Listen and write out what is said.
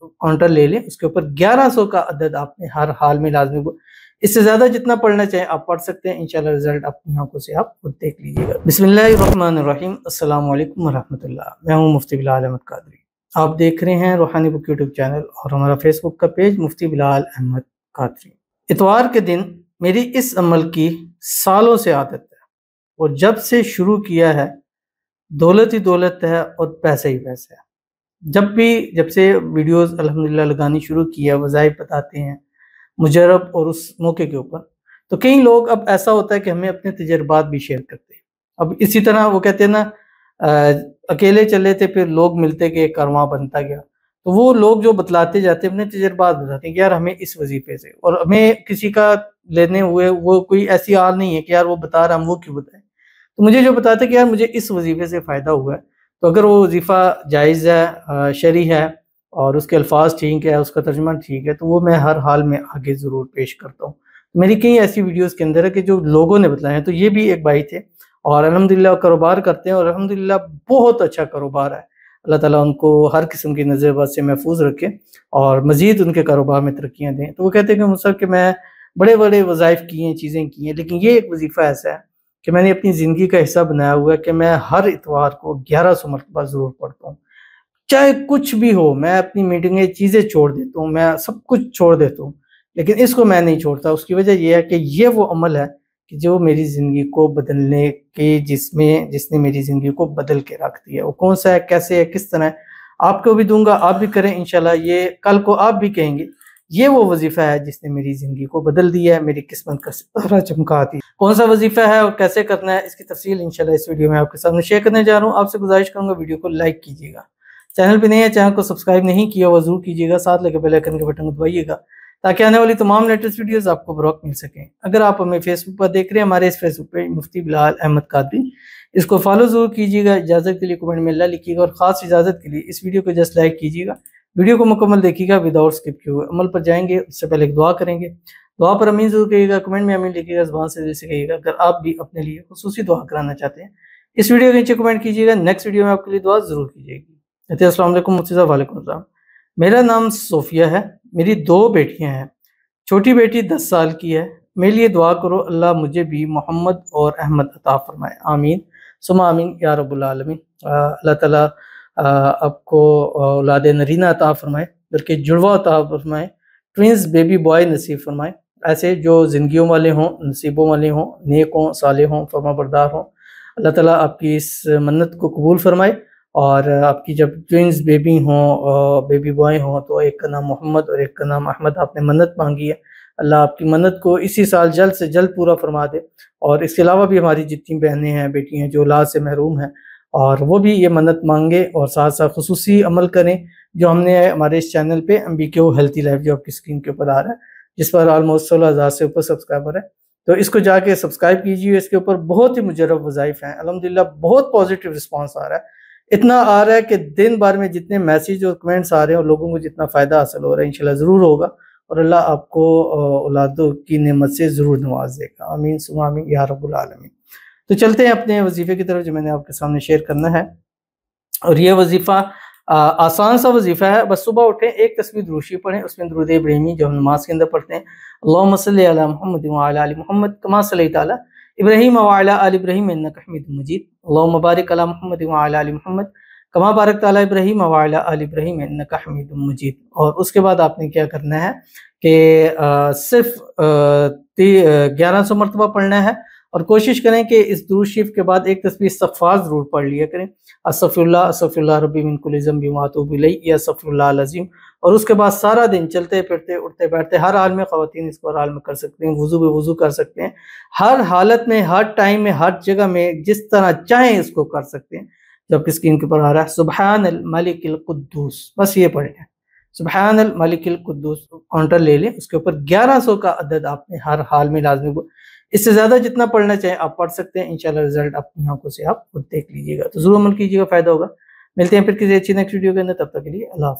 Counter ले लें, उसके ऊपर 1100 का अदद आपने हर हाल में लाजमी, इससे ज़्यादा जितना पढ़ना चाहें आप पढ़ सकते हैं। इंशाल्लाह रिजल्ट अपनी आंखों से आप खुद देख लीजिएगा। बिस्मिल्लाहिर्रहमानिर्रहीम, अस्सलाम वालेकुम वरहमतुल्लाह। मैं हूँ मुफ्ती बिलाल अहमद कादरी। आप देख रहे हैं रूहानी बुक यूट्यूब चैनल और हमारा फेसबुक का पेज मुफ्ती बिलाल अहमद कादरी। इतवार के दिन मेरी इस अमल की सालों से आदत है और जब से शुरू किया है दौलत ही दौलत है और पैसे ही पैसे है। जब से वीडियोस अल्हम्दुलिल्लाह लगानी शुरू किया, वज़ाइफ बताते हैं मुजरब और उस मौके के ऊपर, तो कई लोग, अब ऐसा होता है कि हमें अपने तजर्बात भी शेयर करते हैं। अब इसी तरह वो कहते हैं ना, अकेले चले थे फिर लोग मिलते गए, कारवां बनता गया। तो वो लोग जो बतलाते जाते हैं अपने तजर्बात बताते हैं कि यार हमें इस वजीफे से, और हमें किसी का लेने हुए वो कोई ऐसी हाल नहीं है कि यार वो बता रहा हम वो क्यों बताएं। तो मुझे जो बताते कि यार मुझे इस वजीफे से फ़ायदा हुआ है, तो अगर वो वजीफ़ा जायज़ है, शरई है और उसके अल्फाज ठीक है, उसका तर्जुमा ठीक है, तो वो मैं हर हाल में आगे ज़रूर पेश करता हूँ। मेरी कई ऐसी वीडियोस के अंदर है कि जो लोगों ने बताया है। तो ये भी एक भाई थे और अल्हम्दुलिल्लाह कारोबार करते हैं और अल्हम्दुलिल्लाह बहुत अच्छा कारोबार है। अल्लाह ताला उनको हर किस्म की नज़रबद से महफूज रखे और मज़ीद उनके कारोबार में तरक्कियाँ दें। तो वो कहते हैं कि मुझसे कि मैं बड़े बड़े वज़ाइफ किए हैं, चीज़ें की हैं, लेकिन ये एक वजीफ़ा ऐसा है कि मैंने अपनी ज़िंदगी का हिस्सा बनाया हुआ है कि मैं हर इतवार को 1100 मरतबा ज़रूर पढ़ता हूँ। चाहे कुछ भी हो, मैं अपनी मीटिंगें चीज़ें छोड़ देता हूँ, मैं सब कुछ छोड़ देता हूँ, लेकिन इसको मैं नहीं छोड़ता। उसकी वजह ये है कि ये वो अमल है कि जो मेरी ज़िंदगी को बदलने के जिसने मेरी ज़िंदगी को बदल के रख दिया। वो कौन सा है, कैसे है, किस तरह है, आपको भी दूंगा, आप भी करें इंशाल्लाह। ये कल को आप भी कहेंगे ये वो वजीफ़ा है जिसने मेरी ज़िंदगी को बदल दिया है, मेरी किस्मत का सितारा चमका दी। कौन सा वजीफ़ा है और कैसे करना है, इसकी तफसील इंशाल्लाह इस वीडियो में आपके सामने शेयर करने जा रहा हूँ। आपसे गुजारिश करूँगा वीडियो को लाइक कीजिएगा, चैनल पे नहीं है चैनल को सब्सक्राइब नहीं किया हुआ जरूर कीजिएगा, साथ लगे बेल आइकन के बटन को दबाइएगा ताकि आने वाली तमाम लेटेस्ट वीडियोस आपको बरवक्त मिल सकें। अगर आप हमें फेसबुक पर देख रहे हैं, हमारे इस फेसबुक पे मुफ्ती बिलाल अहमद कादरी, इसको फॉलो जरूर कीजिएगा। इजाज़त के लिए कमेंट में अल्लाह लिखिएगा और ख़ास इजाज़त के लिए इस वीडियो को जस्ट लाइक कीजिएगा। वीडियो को मुकम्मल देखिएगा विदाउट स्किप किए हुए। अमल पर जाएंगे उससे पहले एक दुआ करेंगे, दुआ पर अमीन जरूर कहिएगा, कमेंट में अमीन लिखिएगा, ज़ुबान से दिल से कहिएगा। अगर आप भी अपने लिए खुसूसी दुआ कराना चाहते हैं इस वीडियो के नीचे कमेंट कीजिएगा, नेक्स्ट वीडियो में आपके लिए दुआ जरूर कीजिएगी। अस्सलाम वालेकुम मुफ्ती साहब। वालेकुम अस्सलाम। मेरा नाम सोफिया है, मेरी 2 बेटियां हैं। छोटी बेटी 10 साल की है। मेरे लिए दुआ करो अल्लाह मुझे भी मोहम्मद और अहमद अता फरमाए, आमीन सुमा आमीन या रब्बुल आलमीन। अल्लाह ताला आपको औलाद नरीना अता फरमाए, बल्कि जुड़वा अता फरमाए, ट्विंस बेबी बॉय नसीब फरमाए। ऐसे जो ज़िंदगियों वाले हों, नसीबों वाले हों, नेक हों, साले हों, फरमाबरदार हों। अल्लाह ताला आपकी इस मन्नत को कबूल फरमाए और आपकी जब ट्विंस बेबी हों, बेबी बॉय हों, तो एक का नाम मोहम्मद और एक का नाम अहमद आपने मन्नत मांगी है। अल्लाह आपकी मन्नत को इसी साल जल्द से जल्द पूरा फरमा दे। और इसके अलावा भी हमारी जितनी बहनें हैं, बेटी हैं जो औलाद से महरूम हैं, और वो भी ये मन्नत मांगे और साथ साथ खुसूसी अमल करें जो हमने हमारे इस चैनल पे MBQ हेल्थी लाइफ जो आपकी स्क्रीन के ऊपर आ रहा है, जिस पर ऑलमोस्ट 16,000 से ऊपर सब्सक्राइबर है। तो इसको जाके सब्सक्राइब कीजिए। इसके ऊपर बहुत ही मुजरब वज़ाइफ हैं, अल्हम्दुलिल्लाह बहुत पॉजिटिव रिस्पांस आ रहा है। इतना आ रहा है कि दिन भर में जितने मैसेज और कमेंट्स आ रहे हैं और लोगों को जितना फ़ायदा हासिल हो रहा है इंशाल्लाह ज़रूर होगा और अल्लाह आपको औलादों की नेमत से ज़रूर नवाज देगा, आमीन सुमा आमीन या रब्बुल आलमीन। तो चलते हैं अपने वजीफ़े की तरफ जो मैंने आपके सामने शेयर करना है। और ये वजीफ़ा आसान सा वजीफ़ा है। बस सुबह उठें, एक तस्बीह दुरूशी पढ़ें, उसमें दुरूद इब्राहिमी जो हम नमाज के अंदर पढ़ते हैं, अल्लाहुम्मा सल्लि अला मुहम्मद व अला आलि मुहम्मद कमा सल्लैता अला इब्राहीम व अला आलि इब्राहीम इन्नका हमीदुम मजीद, अल्लाहुम्मा बारिक अला मुहम्मद व अला आलि मुहम्मद कमा बारकता अला इब्राहीम व अला आलि इब्राहीम इन्नका हमीदुम मजीद। और उसके बाद आपने क्या करना है कि सिर्फ 1100 मरतबा पढ़ना है और कोशिश करें कि इस दुरूद शरीफ के बाद एक तस्बीह इस्तग़फ़ार ज़रूर पढ़ लिया करें, अस्तग़फ़िरुल्लाह अस्तग़फ़िरुल्लाह रब्बी मिन कुल्लि ज़ंबि व अतूबु इलैहि या अस्तग़फ़िरुल्लाह अज़ीम। और उसके बाद सारा दिन चलते फिरते उठते बैठते हर हाल में, ख़वातीन इसको हर हाल में कर सकते हैं, वज़ू में वज़ू कर सकते हैं, हर हालत में, हर टाइम में, हर जगह में, जिस तरह चाहें इसको कर सकते हैं। जो आपकी स्क्रीन के ऊपर आ रहा है सुब्हानल मलिकिल कुद्दूस, बस ये पढ़ें, सुब्हानल मलिकिल कुद्दूस। काउंटर ले लें, उसके ऊपर 1100 का अदद आपने हर हाल में लाजमी, इससे ज़्यादा जितना पढ़ना चाहें आप पढ़ सकते हैं। इंशाल्लाह रिजल्ट अपनी आंखों से आप खुद देख लीजिएगा। तो जरूर अमल कीजिएगा, फ़ायदा होगा। मिलते हैं फिर किसी अच्छी नेक्स्ट वीडियो के अंदर, तब तक के लिए अल्लाह।